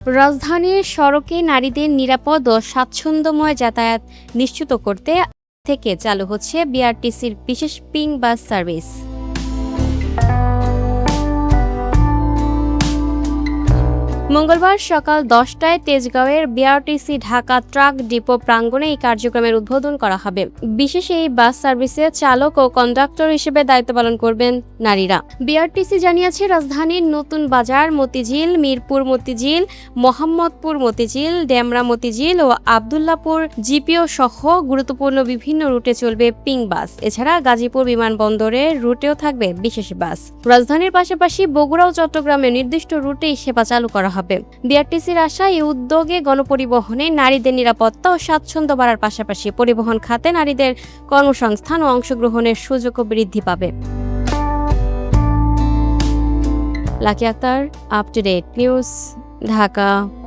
রাজধানীর সড়কে নারীদের নিরাপদ ও স্বাচ্ছন্দ্যময় যাতায়াত নিশ্চিত করতে থেকে চালু হচ্ছে বিআরটিসির বিশেষ পিং বাস সার্ভিস। মঙ্গলবার সকাল 10টায় তেজগাঁওয়ের বিআরটিসি ঢাকা ট্রাক ডিপো প্রাঙ্গণে এই কার্যক্রমের উদ্বোধন করা হবে। বিশেষ এই বাস সার্ভিসে চালক ও কন্ডাক্টর হিসেবে দায়িত্ব পালন করবেন নারীরা। বিআরটিসি জানিয়েছে, রাজধানীর নতুন বাজার, মতিঝিল, মিরপুর মতিঝিল, মোহাম্মদপুর মতিঝিল, ডেমরা মতিঝিল ও আবদুল্লাপুর জিপিও সহ গুরুত্বপূর্ণ বিভিন্ন রুটে চলবে পিং বাস। এছাড়া গাজীপুর বিমানবন্দরের রুটেও থাকবে বিশেষ বাস। রাজধানীর পাশাপাশি বগুড়া ও চট্টগ্রামে নির্দিষ্ট রুটেই সেবা চালু করা হবে। বিআরটিসির আশা, এই উদ্যোগে গণপরিবহনে নারীদের নিরাপত্তা ও স্বাচ্ছন্দ্য বাড়ার পাশাপাশি পরিবহন খাতে নারীদের কর্মসংস্থান ও অংশগ্রহণের সুযোগও বৃদ্ধি পাবে। Lucky Akter, up to date news, Dhaka.